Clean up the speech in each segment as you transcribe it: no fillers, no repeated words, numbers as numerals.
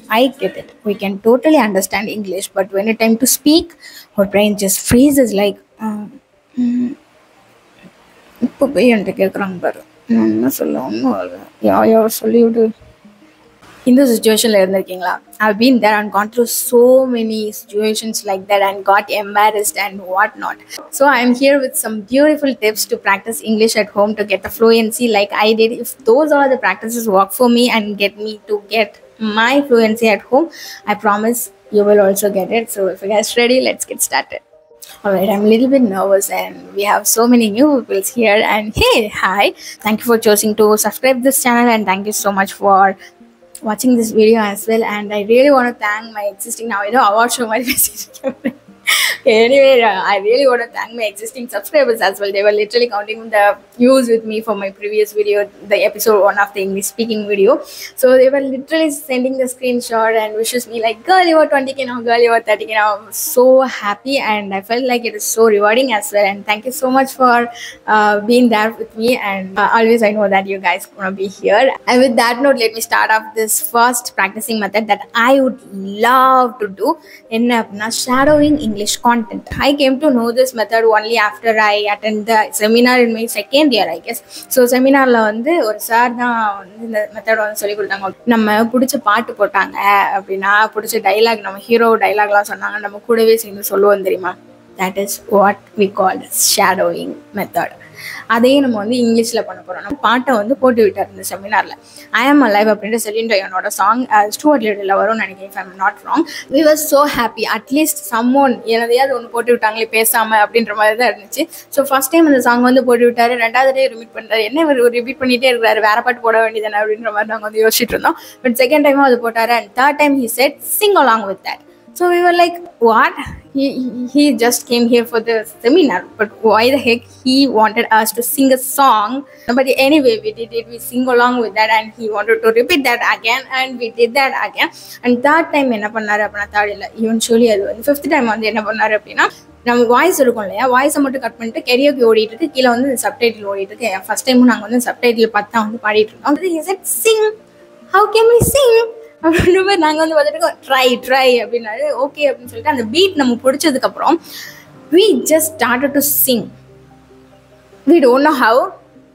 I get it. We can totally understand English, but when it's time to speak, our brain just freezes like, இப்போ போய் என்கிட்ட கேட்குறாங்க பாரு, நான் என்ன சொல்ல ஒன்றும் யார் சொல்லிவிடு. இந்த சுச்சுவேஷனில் இருந்திருக்கீங்களா? I've been there and gone through so many situations like that and got embarrassed and whatnot. So I'm here with some beautiful tips to practice English at home to get the fluency like I did. If those are the practices work for me and get me to get my fluency at home, I promise you will also get it. So if you guys ready, let's get started. Alright, I'm a little bit nervous and we have so many new people here. And hey, hi, thank you for choosing to subscribe this channel and thank you so much for watching this video as well. And I really want to thank my existing, now I know award show my message. Anyway, I really want to thank my existing subscribers as well. They were literally counting the views with me for my previous video, the episode 1 of the English speaking video. So they were literally sending the screenshot and wishes me like, girl, you are 20k now, girl, you are 30k now. I was so happy and I felt like it is so rewarding as well. And thank you so much for being there with me. And always I know that you guys want to be here. And with that note, let me start off this first practicing method that I would love to do. Shadowing English content. I came to know this method only after I attended the seminar in my second year, I guess. So செமினாரில் வந்து ஒரு sir தான் வந்து இந்த method வந்து சொல்லி கொடுத்தாங்க. நம்ம பிடிச்ச பாட்டு போட்டாங்க அப்படின்னா பிடிச்ச டைலாக், நம்ம ஹீரோ டைலாக்லாம் சொன்னாங்க, நம்ம கூடவே சேர்ந்து சொல்லுவோம் தெரியுமா? That is what we call shadowing method. அதையே நம்ம வந்து இங்கிலீஷில் பண்ண போகிறோம். நம்ம பாட்டை வந்து போட்டு விட்டார் இந்த செமினாரில். ஐ ஆம் அலைவ் அப்படின்ற செலின் டயோனோட சாங் ஸ்டூவர்ட் லிட்டில் வரும்னு நினைக்கிறேன், if I'm not wrong. We were so happy. At least someone எனதையாவது ஒன்று போட்டு விட்டாங்களே பேசாமல் அப்படின்ற மாதிரி தான் இருந்துச்சு. ஸோ ஃபர்ஸ்ட் டைம் அந்த சாங் வந்து போட்டு விட்டார், ரெண்டாவது டே ரிப்பீட் பண்ணுறாரு. என்ன இவர் ரிப்பீட் பண்ணிகிட்டே இருக்கிறாரு, வேற பாட்டு போட வேண்டியதானே அப்படின்ற மாதிரி நாங்கள் வந்து யோசிச்சுட்டு இருந்தோம். பட் செகண்ட் டைமும் அது போட்டார் and third time he said sing along with that. So we were like, what? He just came here for the seminar, but why the heck he wanted us to sing a song? But anyway, we did it. We sing along with that, and he wanted to repeat that again, and we did that again. And third time என்ன பண்ணாரு அப்படின்னா, third இல்லை, eventually அது வந்து fifth time வந்து என்ன பண்ணாரு அப்படின்னா, நம்ம வாய்ஸ் இருக்கும் இல்லையா, வாய்ஸை மட்டும் கட் பண்ணிட்டு கெரியோக்கி ஓடிட்டு இருக்கு, கீழே வந்து சப்டைட்டில் ஓடிட்டு இருக்கு. ஃபர்ஸ்ட் டைமும் நாங்கள் வந்து சப்டைட்டில் பார்த்தா வந்து பாடிட்டு இருக்கோம். He said, sing. How can we sing? அப்படின்ற மாதிரி நாங்கள் வந்து பார்த்துட்டு ட்ரை அப்படின்னாரு. ஓகே அப்படின்னு சொல்லிட்டு அந்த பீட் நம்ம பிடிச்சதுக்கப்புறம் we just started to sing. We don't know how,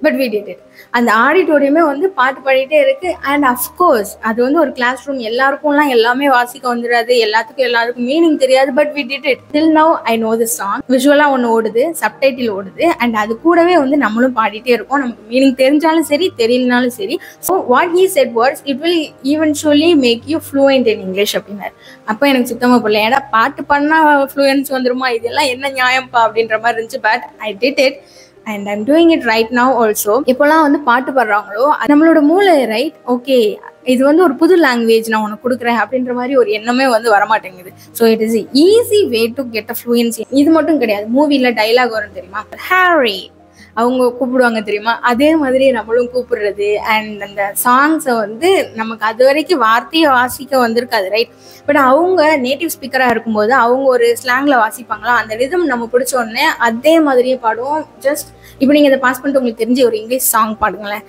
but we did it. அந்த ஆடிட்டோரியமே வந்து பாட்டு பாடிட்டே இருக்கு. அண்ட் அஃப்கோர்ஸ் அது வந்து ஒரு கிளாஸ் ரூம், எல்லாருக்கும்லாம் எல்லாமே வாசிக்க வந்துடாது, எல்லாருக்கும் மீனிங் தெரியாது. But we did it. Till now I know the song. விஷுவலாக ஒன்று ஓடுது, சப்டைட்டில் ஓடுது, அண்ட் அது கூடவே வந்து நம்மளும் பாடிட்டே இருக்கோம். நமக்கு மீனிங் தெரிஞ்சாலும் சரி தெரியலனாலும் சரி. So what he said what's it will eventually make you fluent in English அப்படின்னாரு. அப்போ எனக்கு சுத்தமாக போடல, ஏன்னா பாட்டு பண்ணால் ஃப்ளூயன்ஸ் வந்துருமா, இதெல்லாம் என்ன நியாயம்ப்பா அப்படின்ற மாதிரி இருந்துச்சு. But I did it. And I'm doing it right now also. இப்போலாம் வந்து பாட்டு பாடுறாங்களோ நம்மளோட மூளை ரைட், ஓகே இது வந்து ஒரு புது லாங்குவேஜ் நான் உனக்கு கொடுக்குறேன் அப்படின்ற மாதிரி ஒரு எண்ணமே வந்து வரமாட்டேங்குது. So it is easy way to get a fluency. இது மட்டும் கிடையாது, மூவியில் டைலாக் வரும் தெரியுமா, ஹாரி அவங்க கூப்பிடுவாங்க தெரியுமா, அதே மாதிரி நம்மளும் கூப்பிடுறது. அண்ட் அந்த சாங்ஸை வந்து நமக்கு அது வரைக்கும் வார்த்தையை வாசிக்க வந்திருக்காது ரைட், பட் அவங்க நேட்டிவ் ஸ்பீக்கராக இருக்கும்போது அவங்க ஒரு ஸ்லாங்கில் வாசிப்பாங்களா, அந்த ரிதம் நம்ம பிடிச்ச உடனே அதே மாதிரியே பாடுவோம். ஜஸ்ட் இப்போ நீங்கள் இதை பாஸ் பண்ணிட்டு உங்களுக்கு தெரிஞ்ச ஒரு இங்கிலீஷ் சாங் பாடுங்களேன்,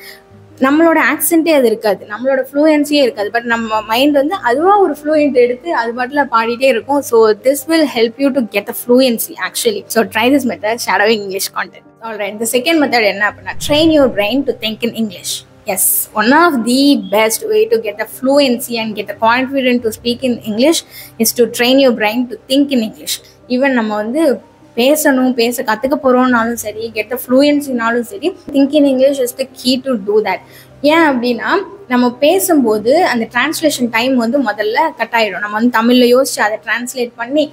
நம்மளோட ஆக்சென்ட்டே அது இருக்காது, நம்மளோட ஃப்ளூயன்சியே இருக்காது, பட் நம்ம மைண்ட் வந்து அதுவாக ஒரு ஃப்ளூயன்ட் எடுத்து அது பாட்டில் பாடிட்டே இருக்கும். So this will help you to get a fluency actually. So try this method, shadowing English content. Alright, the second method என்ன அப்படின்னா, train your brain to think in English. Yes, one of the best way to get a fluency and get a confidence to speak in English is to train your brain to think in English. Even நம்ம வந்து பேச கற்றுக்க போகிறோம்னாலும் சரி, get a ஃப்ளூயன்சினாலும் சரி, think in English is the key to do that. ஏன் அப்படின்னா நம்ம பேசும்போது அந்த டிரான்ஸ்லேஷன் டைம் வந்து முதல்ல கட் ஆகிடும். நம்ம வந்து தமிழில் யோசிச்சு அதை டிரான்ஸ்லேட் பண்ணி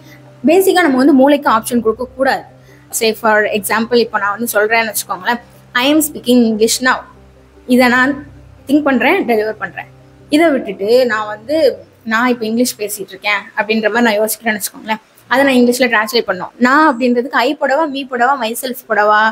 பேசிக்காக நம்ம வந்து மூளைக்கு ஆப்ஷன் கொடுக்கக்கூடாது. சே ஃபார் எக்ஸாம்பிள் இப்போ நான் வந்து சொல்கிறேன்னு வச்சுக்கோங்களேன், I am speaking English now. இதை நான் திங்க் பண்ணுறேன், டெலிவர் பண்ணுறேன். இதை விட்டுட்டு நான் இப்போ இங்கிலீஷ் பேசிகிட்டு இருக்கேன் அப்படின்ற மாதிரி நான் யோசிக்கிறேன்னு வச்சுக்கோங்களேன், அதை நான் இங்கிலீஷில் ட்ரான்ஸ்லேட் பண்ணோம். நான் அப்படின்றதுக்கு ஐ போடவா, மீ போடவா, மை செல்ஃப் போடவா,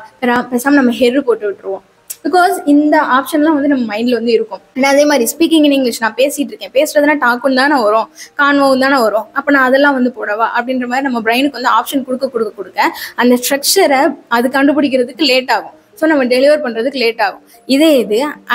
பேசாமல் நம்ம ஹெரு போட்டு விட்டுருவோம். பிகாஸ் இந்த ஆப்ஷன்லாம் வந்து நம்ம மைண்டில் வந்து இருக்கும். அதே மாதிரி ஸ்பீக்கிங் இன் இங்கிலீஷ், நான் பேசிகிட்டு இருக்கேன், பேசுறதுனா டாக்கும் தானே வரும், கான்வோவும் தானே வரும், அப்போ நான் அதெல்லாம் வந்து போடவா அப்படின்ற மாதிரி நம்ம பிரெயினுக்கு வந்து ஆப்ஷன் கொடுக்க அந்த ஸ்ட்ரக்சரை அது கண்டுபிடிக்கிறதுக்கு லேட் ஆகும். ஸோ நம்ம டெலிவர் பண்ணுறதுக்கு லேட் ஆகும். இது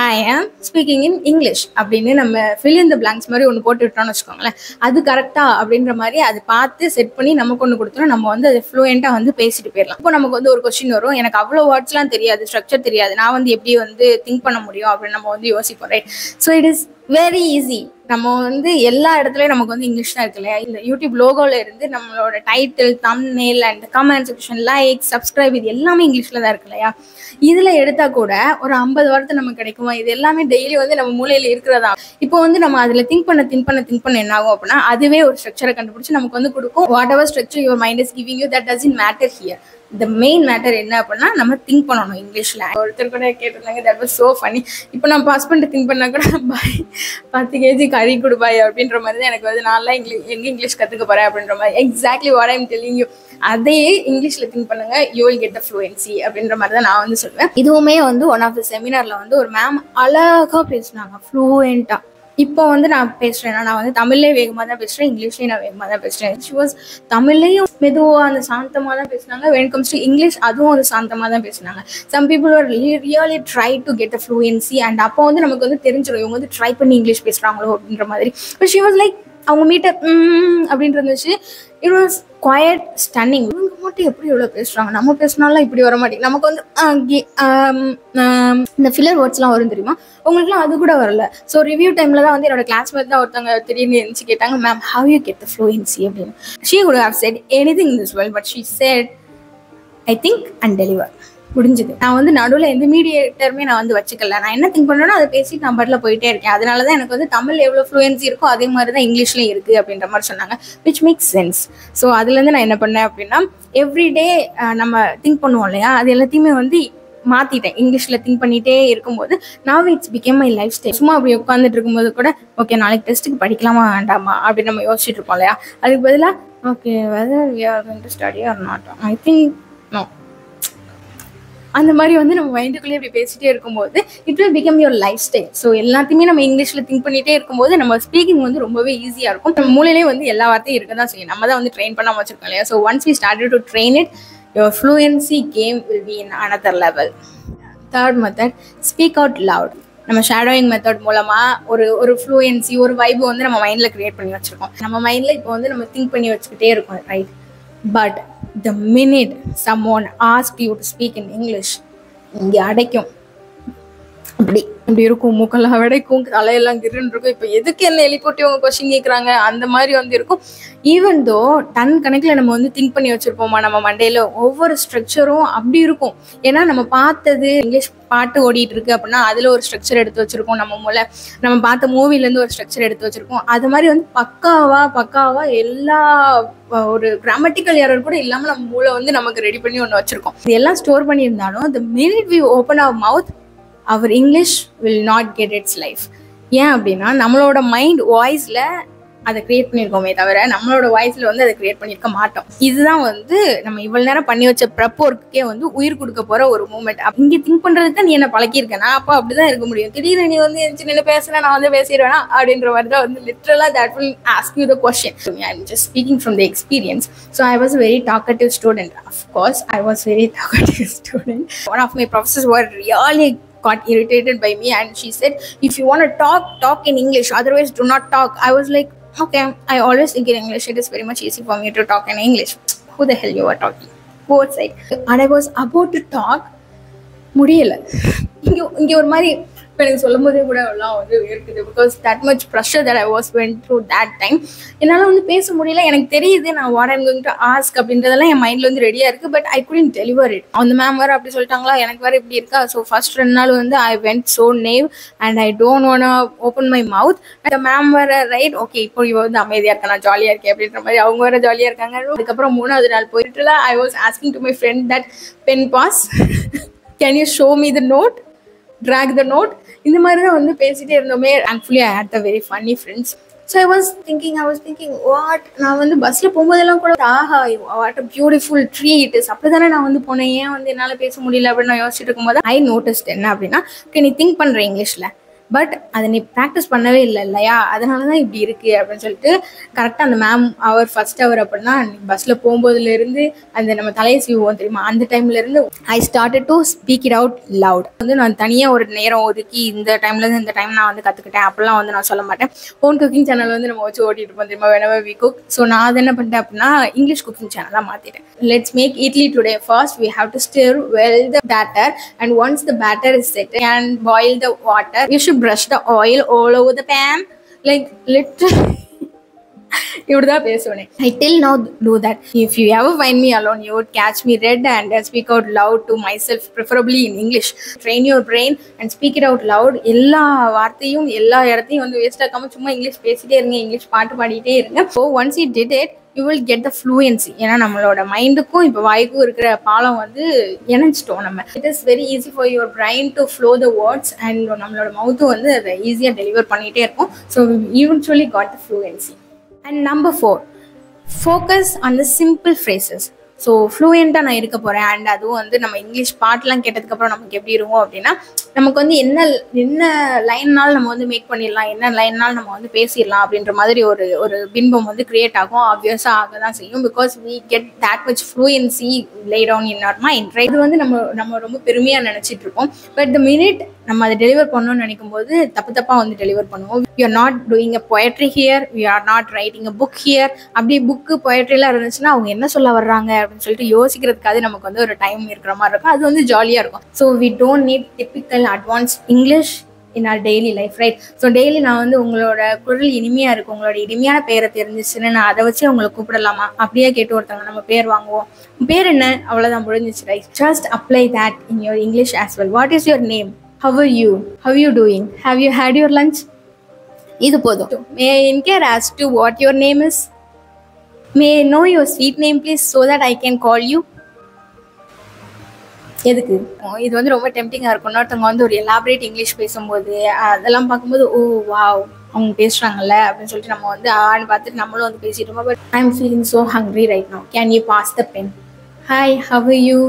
ஐ ஆம் ஸ்பீக்கிங் இன் இங்கிலீஷ் அப்படின்னு நம்ம ஃபில் இன் த பிளாங்க்ஸ் மாதிரி ஒன்று போட்டு விட்டோம்னு வச்சுக்கோங்களேன். அது கரெக்டாக அப்படின்ற மாதிரி அதை பார்த்து செட் பண்ணி நமக்கு ஒன்று கொடுத்துரும். நம்ம வந்து அதை ஃப்ளூயண்ட்டாக வந்து பேசிட்டு போயிடலாம். இப்போ நமக்கு வந்து ஒரு கொஸ்டின் வரும், எனக்கு அவ்வளோ வேர்ட்ஸ்லாம் தெரியாது, ஸ்ட்ரக்சர் தெரியாது, நான் வந்து எப்படி வந்து திங்க் பண்ண முடியும் அப்படின்னு நம்ம வந்து யோசிப்போம், right? So it is very easy. நம்ம வந்து எல்லா இடத்துலையும் நமக்கு வந்து இங்கிலீஷ் தான் இருக்கு இல்லையா? இந்த யூடியூப் லோகோவில் இருந்து நம்மளோட title, thumbnail and comment section, like, subscribe, இது எல்லாமே இங்கிலீஷில் தான் இருக்கு இல்லையா? இதில் எடுத்தால் கூட ஒரு 50 வார்த்தை நமக்கு கிடைக்குமா? இது எல்லாமே டெய்லி வந்து நம்ம மூலையில் இருக்கிறதா. இப்போ வந்து நம்ம அதில் திங்க் பண்ண என்ன ஆகும் அப்படின்னா, அதுவே ஒரு ஸ்ட்ரக்சரை கண்டுபிடிச்சி நமக்கு வந்து கொடுக்கும். What ever structure your mind is giving you, that doesn't matter here. The main matter என்ன அப்படின்னா, நம்ம திங்க் பண்ணணும் இங்கிலீஷில். ஒருத்தர் கூட கேட்டிருந்தாங்க, தட் வாஸ் ஸோ ஃபன்னி. இப்போ நம்ம ஹஸ்பண்ட் திங்க் பண்ணால் கூட பாய் 10 kg கறி கொடுப்பாய் அப்படின்ற மாதிரி தான் எனக்கு வந்து நான்லாம் இங்கிலீஷ் கற்றுக்க போகிறேன் அப்படின்ற மாதிரி. Exactly what I'm telling you. அதையே இங்கிலீஷில் திங்க் பண்ணுங்க, you will get the fluency அப்படின்ற மாதிரி தான் நான் வந்து சொல்லுவேன். இதுவுமே வந்து ஒன் ஆஃப் த செமினாரில் வந்து ஒரு மேம் அழகாக பேசினாங்க ஃப்ளூயண்ட்டாக. இப்போ வந்து நான் பேசுகிறேன்னா, நான் வந்து தமிழ்லேயே வேகமாக தான் பேசுகிறேன், இங்கிலீஷ்லேயும் நான் வேகமாக தான் பேசுகிறேன். ஷி வாஸ் தமிழ்லேயும் மெதுவாக அந்த சாந்தமாக தான் பேசினாங்க. வென் கம்ஸ் டு இங்கிலீஷ் அதுவும் ஒரு சாந்தமாக தான் பேசினாங்க. Some people are really try to get a fluency and அப்போ வந்து நமக்கு வந்து தெரிஞ்சிடும் இவங்க வந்து ட்ரை பண்ணி இங்கிலீஷ் பேசுகிறாங்களோ அப்படின்ற மாதிரி. பட் ஷி வாஸ் லைக், அவங்க மீட்டர் அப்படின்னு இருந்துச்சு. It was quiet stunning. இவங்க மட்டும் எப்படி எவ்வளோ பேசுகிறாங்க, நம்ம பேசினாலும் இப்படி வர மாட்டேங்குது. நமக்கு வந்து இந்த ஃபில்லர் வேர்ட்ஸ்லாம் வரும் தெரியுமா, உங்களுக்குலாம் அது கூட வரல. ஸோ ரிவ்யூ டைமில் தான் வந்து என்னோட கிளாஸ்மேட் தான் ஒருத்தவங்க திடீர்னு எழுந்து கேட்டாங்க, ma'am how you get the fluency அப்படின்னு. She could have said anything in this world, but she said I think and deliver. முடிஞ்சது. நான் வந்து நடுவில் எந்த மீடியேட்டருமே நான் வந்து வச்சுக்கல. நான் என்ன திங்க் பண்ணுறேனோ அதை பேசிட்டு நான் பாட்டில் போயிட்டே இருக்கேன். அதனால தான் எனக்கு வந்து தமிழ் எவ்வளோ ஃப்ளூயன்சி இருக்கோ அதே மாதிரி தான் இங்கிலீஷ்லேயும் இருக்குது அப்படின்ற மாதிரி சொன்னாங்க, விச் மேக்ஸ் சென்ஸ். ஸோ அதுலேருந்து நான் என்ன பண்ணேன் அப்படின்னா, எவ்ரிடே நம்ம திங்க் பண்ணுவோம் இல்லையா, அது எல்லாத்தையுமே வந்து மாற்றிட்டேன். இங்கிலீஷில் திங்க் பண்ணிகிட்டே இருக்கும்போது now it's became my life style. சும்மா அப்படி உட்காந்துட்டு இருக்கும்போது கூட ஓகே நாளைக்கு டெஸ்ட்டுக்கு படிக்கலாமா வேண்டாமா அப்படின்னு நம்ம யோசிச்சுட்டு இருப்போம் இல்லையா, அதுக்கு பதிலாக okay whether we are going to study or not, I think no, அந்த மாதிரி வந்து நம்ம மைண்டுக்குள்ளேயே இப்படி பேசிகிட்டே இருக்கும்போது it will become your lifestyle. So எல்லாத்தையுமே நம்ம இங்கிலீஷில் திங்க் பண்ணிகிட்டே இருக்கும்போது நம்ம ஸ்பீக்கிங் வந்து ரொம்பவே ஈஸியாக இருக்கும். நம்ம மூலையிலே வந்து எல்லா வார்த்தையும் இருக்க தான் செய்யும், நம்ம தான் வந்து ட்ரெயின் பண்ணாமல் வச்சுருக்கோம் இல்லையா. So once we started to train it, your fluency game will be in another level. Third method, speak out loud. நம்ம ஷேடோயிங் மெத்தட் மூலமாக ஒரு ஃப்ளூயன்சி, ஒரு வைப் வந்து நம்ம மைண்டில் க்ரியேட் பண்ணி வச்சுருக்கோம். நம்ம மைண்டில் இப்போ வந்து நம்ம திங்க் பண்ணி வச்சுக்கிட்டே இருக்கோம், right? But the minute someone asks you to speak in English, இங்கே அடைக்கும், அப்படி இருக்கும், மூக்கெல்லாம் அடைக்கும், தலையெல்லாம் கிருன்னு இருக்கும். இப்போ எதுக்கு என்ன எழுப்பிட்டு அவங்க கொஸ்டின் கேட்குறாங்க அந்த மாதிரி வந்து இருக்கும். ஈவன் தோ டன் கணக்கில் நம்ம வந்து திங்க் பண்ணி வச்சுருப்போமா நம்ம மண்டையில், ஒவ்வொரு ஸ்ட்ரக்சரும் அப்படி இருக்கும். ஏன்னா நம்ம பார்த்தது இங்கிலீஷ் பாட்டு ஓடிட்டு இருக்கு அப்படின்னா அதில் ஒரு ஸ்ட்ரக்சர் எடுத்து வச்சுருக்கோம், நம்ம பார்த்த மூவிலேருந்து ஒரு ஸ்ட்ரக்சர் எடுத்து வச்சுருக்கோம். அது மாதிரி வந்து பக்காவா எல்லா ஒரு கிராமட்டிக்கல் எரர் கூட இல்லாமல் நம்ம மூளை வந்து நமக்கு ரெடி பண்ணி ஒன்று வச்சுருக்கோம். இது எல்லாம் ஸ்டோர் பண்ணியிருந்தாலும் the minute we open our mouth, our English will not get its life. ஏன் அப்படின்னா நம்மளோட மைண்ட் வாய்ஸில் அதை கிரியேட் பண்ணியிருக்கோமே தவிர நம்மளோட வாய்ஸில் வந்து அதை கிரியேட் பண்ணியிருக்க மாட்டோம். இதுதான் வந்து நம்ம இவ்வளோ நேரம் பண்ணி வச்ச ப்ரெப் ஒர்க்குக்கே வந்து உயிர் கொடுக்க போகிற ஒரு மூமெண்ட். இங்கே திங்க் பண்ணுறது தான் நீ என்ன பழக்கியிருக்கேன், நான் அப்போ அப்படி தான் இருக்க முடியும். திடீர்னு நீ வந்து நின்று பேசுனா நான் வந்து பேசிடுவேனா அப்படின்ற மாதிரி தான் வந்து லிட்ரலாக that will ask you the question. I am just speaking from the experience. So I was very talkative student. Of course I was very talkative student. One of my professors were really got irritated by me and she said, if you want to talk in English, otherwise do not talk. I was like, okay, I always think in English, it is very much easy for me to talk in English. Who the hell you are talking? Both side. And I was about to talk, முடியல. இங்கே ஒரு மாதிரி இப்போ எனக்கு சொல்லும் போதே கூட எல்லாம் வந்து இருக்குது. Because that much pressure that I was vent through that time. என்னால் வந்து பேச முடியல. எனக்கு தெரியுது நான் what I'm going to ask அப்படின்றதெல்லாம் என் மைண்டில் வந்து ரெடியாக இருக்குது. But I couldn't deliver it. அந்த மேம் வேறு அப்படி சொல்லிட்டாங்களா, எனக்கு வேறு இப்படி இருக்கா. ஸோ ஃபர்ஸ்ட் 2 நாள் வந்து I went so nav and I don't want open my mouth. அந்த மேம் வேறு ரைட் ஓகே இப்போ இவ வந்து அமைதியாக இருக்கேன், நான் ஜாலியாக இருக்கேன் அப்படின்ற மாதிரி அவங்க வேறு ஜாலியாக இருக்காங்க. அதுக்கப்புறம் 3வது நாள் போயிட்டுல I was asking to my friend that pen pass, can you show me the note, drag the note. இந்த மாதிரி தான் வந்து பேசிகிட்டே இருந்தோமே. Thankfully I had the very funny friends. So I was thinking what, நான் வந்து பஸ்ஸில் போகும்போதெல்லாம் கூட ஆஹா what a beautiful tree it is, அப்படி தானே நான் வந்து போனேன், ஏன் வந்து என்னால் பேச முடியல அப்படின்னு நான் யோசிச்சுட்டு இருக்கும்போது ஐ நோட்டிஸ்ட் என்ன அப்படின்னா, ஓகே நீ திங்க் பண்ணுற இங்கிலீஷில், பட் அதை நீ ப்ராக்டிஸ் பண்ணவே இல்லை இல்லையா, அதனால தான் இப்படி இருக்குது அப்படின்னு சொல்லிட்டு கரெக்டாக அந்த மேம் அவர் ஃபர்ஸ்ட் அவர் அப்படின்னா பஸ்ஸில் போகும்போதுலேருந்து அந்த நம்ம தலையை சீவோம் தெரியுமா, அந்த டைம்லேருந்து I started to speak it out loud. வந்து நான் தனியாக ஒரு நேரம் ஒதுக்கி இந்த டைம்லேருந்து இந்த டைம் நான் வந்து கற்றுக்கிட்டேன் அப்படிலாம் வந்து நான் சொல்ல மாட்டேன். ஓன் குக்கிங் சேனல் வந்து நம்ம வச்சு ஓட்டிட்டு இருப்போம் தெரியுமா, whenever we cook. ஸோ நான் அதை என்ன பண்ணிட்டேன் அப்படின்னா இங்கிலீஷ் குக்கிங் சேனலாக மாற்றிட்டேன். Let's make idli today. First we have to stir well the batter, and once the batter is set and boil the water, you should brush the oil all over the pan, like literally இப்படிதான் பேசுவேன். I till now do that. If you ever find me alone, you would catch me red and speak out loud to myself, preferably in English. Train your brain and speak it out loud. எல்லா வார்த்தையும் எல்லா இடத்தையும் வந்து waste ஆக்காம சும்மா English பேசிட்டே இருங்க, English பாட்டு பாடிட்டே இருங்க. So once you did it, you will get the fluency. ஏன்னா நம்மளோட மைண்டுக்கும் இப்போ வாய்க்கும் இருக்கிற பாலம் வந்து இணைச்சிட்டோம் நம்ம. It is very easy for your brain to flow the words and நம்மளோட மவுத்தும் வந்து அதை ஈஸியாக டெலிவர் பண்ணிகிட்டே இருக்கும். So we eventually got the fluency. And number 4, focus on the simple phrases. So ஃப்ளூயண்ட்டாக நான் இருக்க போகிறேன். அண்ட் அதுவும் வந்து நம்ம இங்கிலீஷ் பாட்டெலாம் கேட்டதுக்கப்புறம் நமக்கு எப்படி இருக்கும் அப்படின்னா நமக்கு வந்து என்ன லைன்னாலும் நம்ம வந்து மேக் பண்ணிடலாம், என்ன லைன்னாலும் நம்ம வந்து பேசிடலாம் அப்படின்ற மாதிரி ஒரு பின்பம் வந்து கிரியேட் ஆகும். ஆப்வியஸாக ஆக தான் செய்யும். Because we get that much fluency laid down in our mind, right? இது வந்து நம்ம ரொம்ப பெருமையாக நினச்சிட்டு இருக்கோம். பட் த மினிட் நம்ம அதை டெலிவர் பண்ணணும்னு நினைக்கும் போது தப்பாக வந்து டெலிவர் பண்ணுவோம். we are not doing a poetry here, we are not writing a book here. அப்படி புக்கு பொயட்ரிலாம் இருந்துச்சுன்னா அவங்க என்ன சொல்ல வர்றாங்க அப்படின்னு சொல்லிட்டு யோசிக்கிறதுக்காக நமக்கு வந்து ஒரு டைம் இருக்கிற மாதிரி இருக்கும். அது வந்து ஜாலியாக இருக்கும். So we don't need typical advanced English in our daily life, right? So daily நான் வந்து உங்களோட குரல் இனிமையாக இருக்கும், உங்களோட இனிமையான பேரை தெரிஞ்சிச்சுன்னு நான் அதை வச்சு உங்களை கூப்பிடலாமா அப்படியே கேட்டு ஒருத்தவங்க நம்ம பேர் வாங்குவோம். பேர் என்ன, அவ்வளோதான், முடிஞ்சிச்சு, right? Just apply that in your English as well. What is your name? How are you? How are you doing? Have you had your lunch? இது போதும். May I inquire as to what your name is? May I know your sweet name please so that I can call you? எதுக்கு? இது வந்து ரொம்ப டெம்டிங்காக இருக்கும். இன்னொருத்தவங்க வந்து ஒரு எலாபரேட் இங்கிலீஷ் பேசும்போது அதெல்லாம் பார்க்கும்போது ஓ வாவ் அவங்க பேசுகிறாங்கல்ல அப்படின்னு சொல்லிட்டு நம்ம வந்து ஆன்னு பார்த்துட்டு நம்மளும் வந்து பேசிட்டு இருக்கோம். But I am feeling so hungry right no. Can you pass the pen? Hi, how are you?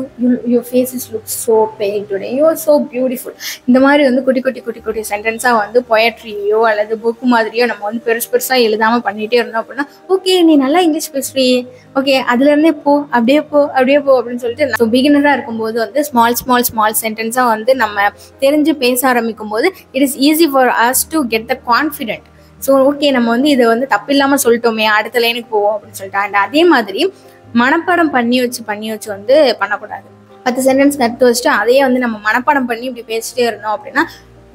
Your faces look so pale today. You are so beautiful. இந்த மாதிரி வந்து குட்டி சென்டென்ஸாக வந்து பொயட்ரியோ அல்லது புக்கு மாதிரியோ நம்ம வந்து பெருசாக எழுதாமல் பண்ணிகிட்டே இருந்தோம் அப்படின்னா ஓகே நீ நல்லா இங்கிலீஷ் பேசுறியே, ஓகே அதுலேருந்தே போ அப்படியே போ அப்படின்னு சொல்லிட்டு ஸோ பிகினராக இருக்கும்போது வந்து ஸ்மால் சென்டென்ஸாக வந்து நம்ம தெரிஞ்சு பேச ஆரம்பிக்கும் போது it is easy for us to get the confident. So okay நம்ம வந்து இதை வந்து தப்பில்லாமல் சொல்லிட்டோமே, அடுத்த லைனுக்கு போவோம் அப்படின்னு சொல்லிட்டு. அண்ட் அதே மாதிரி மனப்பாடம் பண்ணி வச்சு வந்து பண்ணக்கூடாது. 10 சென்டென்ஸ் கற்று வச்சுட்டு அதையே வந்து நம்ம மனப்பாடம் பண்ணி இப்படி பேசிட்டே இருந்தோம் அப்படின்னா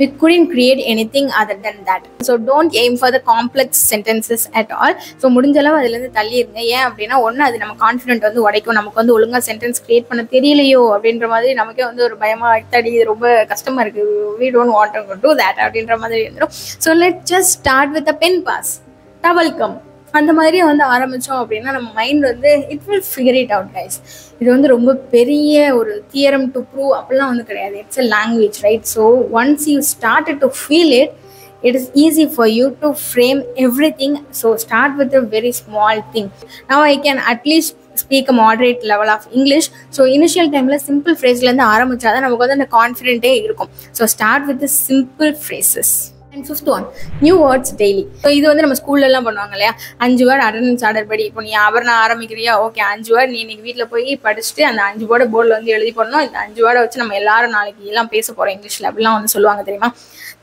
we couldn't create anything other than that. So don't aim for the complex sentences at all. So முடிஞ்சளவு அதுலேருந்து தள்ளிடுங்க. ஏன் அப்படின்னா ஒன்று அது நம்ம கான்ஃபிடென்ட் வந்து உடைக்கும். நமக்கு வந்து ஒழுங்காக சென்டென்ஸ் கிரியேட் பண்ண தெரியலையோ அப்படின்ற மாதிரி நமக்கே வந்து ஒரு பயமாக தடி ரொம்ப கஷ்டமாக இருக்குது. we don't want to do that அப்படின்ற மாதிரி இருந்துடும். So let's just start with a pen pass. welcome அந்த மாதிரி வந்து ஆரம்பித்தோம் அப்படின்னா நம்ம மைண்ட் வந்து it will figure it out guys. இது வந்து ரொம்ப பெரிய ஒரு தியரம் டு ப்ரூவ் அப்படிலாம் வந்து கிடையாது. It's a language, right? So once you started to feel it, it is easy for you to frame everything. So start with a very small thing. Now I can at least speak a moderate level of English. So initial timeல simple phraseலேருந்து ஆரம்பிச்சாதான் நமக்கு வந்து அந்த கான்ஃபிடென்ட்டே இருக்கும். So start with the simple phrases. And 5th one, new words daily. So இது வந்து நம்ம ஸ்கூல்லலாம் பண்ணுவாங்க இல்லையா, 5 வேர்டு அட்டண்டன்ஸ் ஆர்டர் படி. இப்போ நீ நான் ஆரம்பிக்கிறியா, ஓகே 5 வேர்டு நீ இன்னைக்கு வீட்டில் போய் படிச்சுட்டு அந்த 5 வேர்டு போர்டில் வந்து எழுதி போடணும். இந்த 5 வேர்டை வச்சு நம்ம எல்லாரும் நாளைக்கு எல்லாம் பேச போகிறோம் இங்கிலீஷில் அப்படிலாம் வந்து சொல்லுவாங்க தெரியுமா.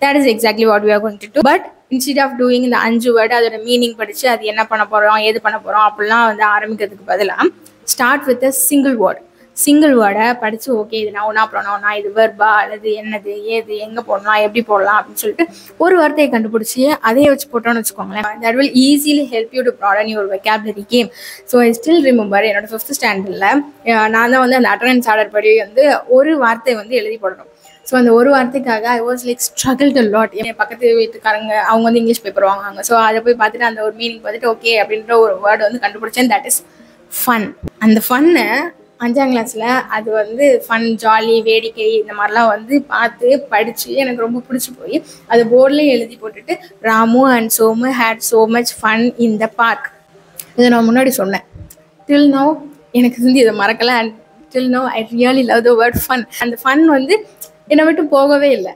that is exactly what we are going to do. But instead of doing இந்த 5 வேர்டு அதோட மீனிங் படித்து அது என்ன பண்ண போகிறோம் ஏது பண்ண போகிறோம் அப்படிலாம் வந்து ஆரம்பிக்கிறதுக்கு பதிலாக start with a single word. Single வேர்டை படித்து ஓகே இது நான் ஒன்றா ப்ரொனவுனா, இது வெர்பா அல்லது என்னது ஏது எங்கே போடலாம் எப்படி போடலாம் அப்படின்னு சொல்லிட்டு ஒரு வார்த்தையை கண்டுபிடிச்சி அதையே வச்சு போட்டோன்னு வச்சுக்கோங்களேன். That will easily help you to broaden your vocabulary game. So I still remember என்னோட 5th ஸ்டாண்டர்டில் நான் தான் வந்து அந்த அட்டண்டன்ஸ் ஆர்டர் படி வந்து ஒரு வார்த்தை வந்து எழுதி போடணும். ஸோ அந்த ஒரு வார்த்தைக்காக I was like struggled a lot. என் பக்கத்து வீட்டுக்காரங்க அவங்க வந்து இங்கிலீஷ் பேப்பர் வாங்குவாங்க. ஸோ அதை போய் பார்த்துட்டு அந்த ஒரு மீனிங் பார்த்துட்டு ஓகே அப்படின்ற ஒரு வேர்டு வந்து கண்டுபிடிச்சேன். That is fun. அந்த ஃபன்னை 5ஆம் கிளாஸில் அது வந்து ஃபன் ஜாலி வேடிக்கை இந்த மாதிரிலாம் வந்து பார்த்து படித்து எனக்கு ரொம்ப பிடிச்சி போய் அது போர்ட்லேயும் எழுதி போட்டுட்டு Ramu and Somu had so much fun in the park. இதை நான் முன்னாடி சொன்னேன். டில் நோ எனக்கு வந்து இதை மறக்கலை. And till now I really love the word fun. அந்த ஃபன் வந்து என்னை விட்டு போகவே இல்லை.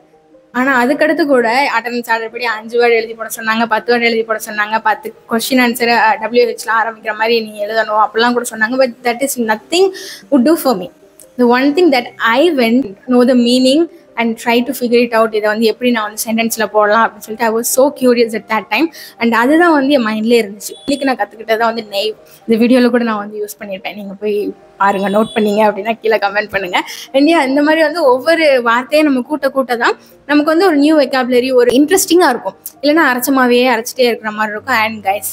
ஆனா அதுக்கடுத்து கூட அட்டெண்டன்ஸ் ஆர்டர் படி 5 வேர்டு எழுதி போட சொன்னாங்க, 10 வேர்டு எழுதி போட சொன்னாங்க, 10 கொஸ்டின் ஆன்சர் WHல ஆரம்பிக்கிற மாதிரி நீ எழுதணும் அப்படிலாம் கூட சொன்னாங்க. But that is nothing would do for me. The one thing that I went know the meaning and try to figure it out, இதை வந்து எப்படி நான் வந்து சென்டென்ஸில் போடலாம் அப்படின்னு சொல்லிட்டு I was so curious at that time. And அதுதான் வந்து என் மைண்ட்லேயே இருந்துச்சு. இன்னைக்கு நான் கற்றுக்கிட்டதான் வந்து நெய். இந்த வீடியோவில் கூட நான் வந்து யூஸ் பண்ணியிருப்பேன். நீங்கள் போய் பாருங்கள், நோட் பண்ணீங்க அப்படின்னா கீழே கமெண்ட் பண்ணுங்கள். இந்தியா இந்த மாதிரி வந்து ஒவ்வொரு வார்த்தையும் நம்ம கூட்ட தான் நமக்கு வந்து ஒரு நியூ வெக்காபுலரி, ஒரு இன்ட்ரெஸ்டிங்காக இருக்கும். இல்லைன்னா அரைச்சமாவே அரைச்சிட்டே இருக்கிற மாதிரி இருக்கும். அண்ட் கைஸ்,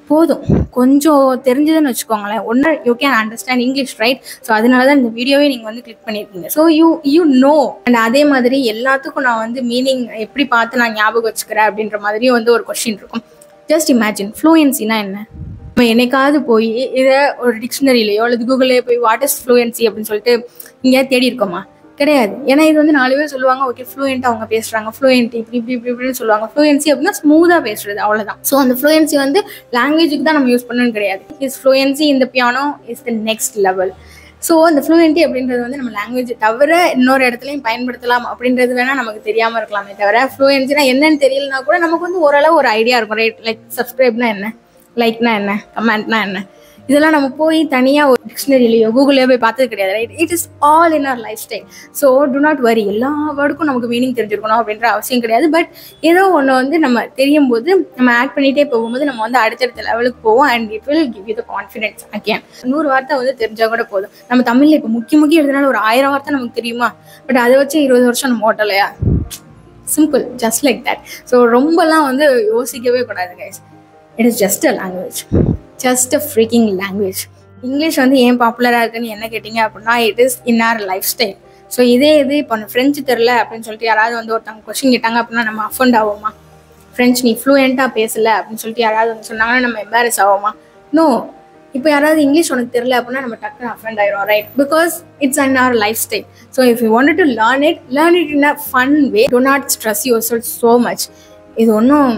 போதும் கொஞ்சம் தெரிஞ்சதுன்னு வச்சுக்கோங்களேன், ஒன்று you can understand English, right? So அதனால தான் இந்த வீடியோவே நீங்கள் வந்து கிளிக் பண்ணியிருக்கீங்க. So you know. அண்ட் அதே மாதிரி எல்லாத்துக்கும் நான் வந்து மீனிங் எப்படி பார்த்து நான் ஞாபகம் வச்சுக்கிறேன் அப்படின்ற மாதிரியும் வந்து ஒரு கொஸ்டின் இருக்கும். ஜஸ்ட் இமேஜின், ஃப்ளூயன்சினா என்ன? நம்ம என்னைக்காவது போய் இதை ஒரு டிக்ஷனரியிலையோ அல்லது கூகுள்லேயோ போய் வாட் இஸ் ஃப்ளூயன்சி அப்படின்னு சொல்லிட்டு இங்கே தேடி இருக்கோமா? கிடையாது. ஏன்னா இது வந்து 4 பேர் சொல்லுவாங்க, ஓகே ஃப்ளூயண்ட்டாக அவங்க பேசுகிறாங்க, ஃப்ளூயன்ட் இப்படின்னு சொல்லுவாங்க. ஃப்ளூயன்சி அப்படின்னா ஸ்மூத்தாக பேசுறது, அவ்வளோதான். ஸோ அந்த ஃப்ளூயன்சி வந்து லாங்குவேஜுக்கு தான் நம்ம யூஸ் பண்ணணும்னு கிடையாது. இஸ் ஃப்ளூயன்சி இந்த piano is the next level. So அந்த ஃப்ளூயன்ட்டி அப்படின்றது வந்து நம்ம லாங்குவேஜ் தவிர இன்னொரு இடத்துலையும் பயன்படுத்தலாம் அப்படின்றது வேணால் நமக்கு தெரியாமல் இருக்கலாமே தவிர, ஃப்ளூயன்சினா என்னன்னு தெரியலனா கூட நமக்கு வந்து ஓரளவு ஒரு ஐடியா இருக்கும், ரைட்? லைக் சப்ஸ்கிரைப்னா என்ன, லைக்னா என்ன, கமெண்ட்னா என்ன, இதெல்லாம் நம்ம போய் தனியாக ஒரு டிக்ஷனரியிலையோ கூகுள்லேயோ போய் பார்த்தது கிடையாது, right? It is all in our lifestyle. So do not worry, எல்லா வேர்டுக்கும் நமக்கு மீனிங் தெரிஞ்சிருக்கணும் அப்படின்ற அவசியம் கிடையாது. பட் ஏதோ ஒன்று வந்து நம்ம தெரியும் போது நம்ம ஆட் பண்ணிகிட்டே போகும்போது நம்ம வந்து அடுத்தடுத்த லெவலுக்கு போவோம். And it will give you the confidence. Again 100 வார்த்தை வந்து தெரிஞ்சால் கூட போதும். நம்ம தமிழில் இப்போ முக்கிய எழுதினாலும் ஒரு 1000 வார்த்தை நமக்கு தெரியுமா? பட் அதை வச்சு 20 வருஷம் நம்ம ஓட்டலையா? Simple, just like that. So ரொம்பலாம் வந்து யோசிக்கவே கூடாது guys. It is just a language, just a freaking language. English வந்து ஏன் பாப்புலராக இருக்குன்னு என்ன கேட்டிங்க அப்படின்னா, it is in our lifestyle. So இது இப்போ ஃப்ரெஞ்சு தெரில அப்படின்னு சொல்லிட்டு யாராவது வந்து ஒருத்தவங்க கொஸ்டின் கேட்டாங்க அப்படின்னா நம்ம அஃபண்ட் ஆகுமா? ஃப்ரெஞ்ச் நீ ஃப்ளூயண்ட்டாக பேசலை அப்படின்னு சொல்லிட்டு யாராவது வந்து சொன்னாங்கன்னா நம்ம எம்பாரஸ் ஆகுமா? நோ. இப்போ யாராவது இங்கிலீஷ் உனக்கு தெரியல அப்படின்னா நம்ம டக்குன்னு அஃபண்ட் ஆயிரும், right? Because it's in our lifestyle. So if you want to learn it in a fun way. Do not stress yourself so much. இது ஒன்றும்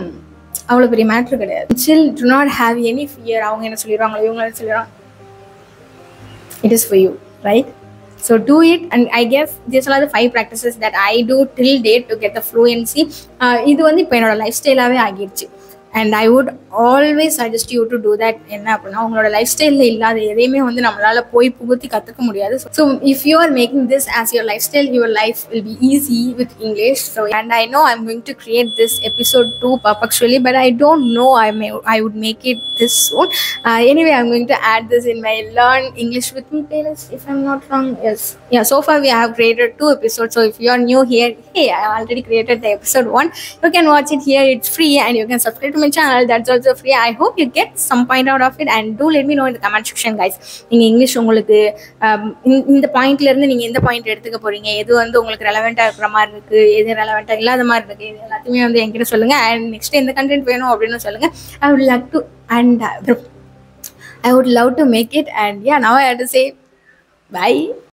அவ்வளோ பெரிய மேட்ரு கிடையாது. Chill, do not have any fear. அவங்க என்ன சொல்லிடுவாங்களோ, இவங்க என்ன சொல்லிடுவாங்க, it is for you, right? So do it. And I guess these are the 5 practices that I do till date to get the fluency. இது வந்து இப்போ என்னோட லைஃப் ஸ்டைலாகவே ஆகிடுச்சு. And I would always suggest you to do that. என்ன அப்படின்னா, உங்களோட life ஸ்டைலில் இல்லாத எதையுமே வந்து நம்மளால் போய் புகுத்தி கற்றுக்க முடியாது. So if you are making this as your life style, your life will be easy with English. So and I know I'm going to create this episode 2 purposefully, but I don't know I would make it this soon. Anyway, I'm going to add this in my Learn English with Me playlist, if I'm not wrong. Yes. Yeah, so far we have created 2 episodes. So if you are new here, hey, I already created the episode 1. You can watch it here. It's free, and you can subscribe to my channel. That's also free. I hope you get some point out of it, and do let me know in the comment section, guys. நீங்க English உங்களுக்கு இந்த பாயிண்ட்ல இருந்து நீங்க எந்த point எடுத்துக்க போறீங்க, எது வந்து உங்களுக்கு ரெலவெண்டா இருக்கிற மாதிரி இருக்கு, எது ரெலவெண்டா இல்லாத மாதிரி இருக்கு, இது எல்லாத்தையுமே வந்து என்கிட்ட சொல்லுங்க. அண்ட் நெக்ஸ்ட் எந்த கண்டென்ட் வேணும் அப்படின்னு சொல்லுங்க. I would like to, and I would love to make it. And yeah, now I have to say bye.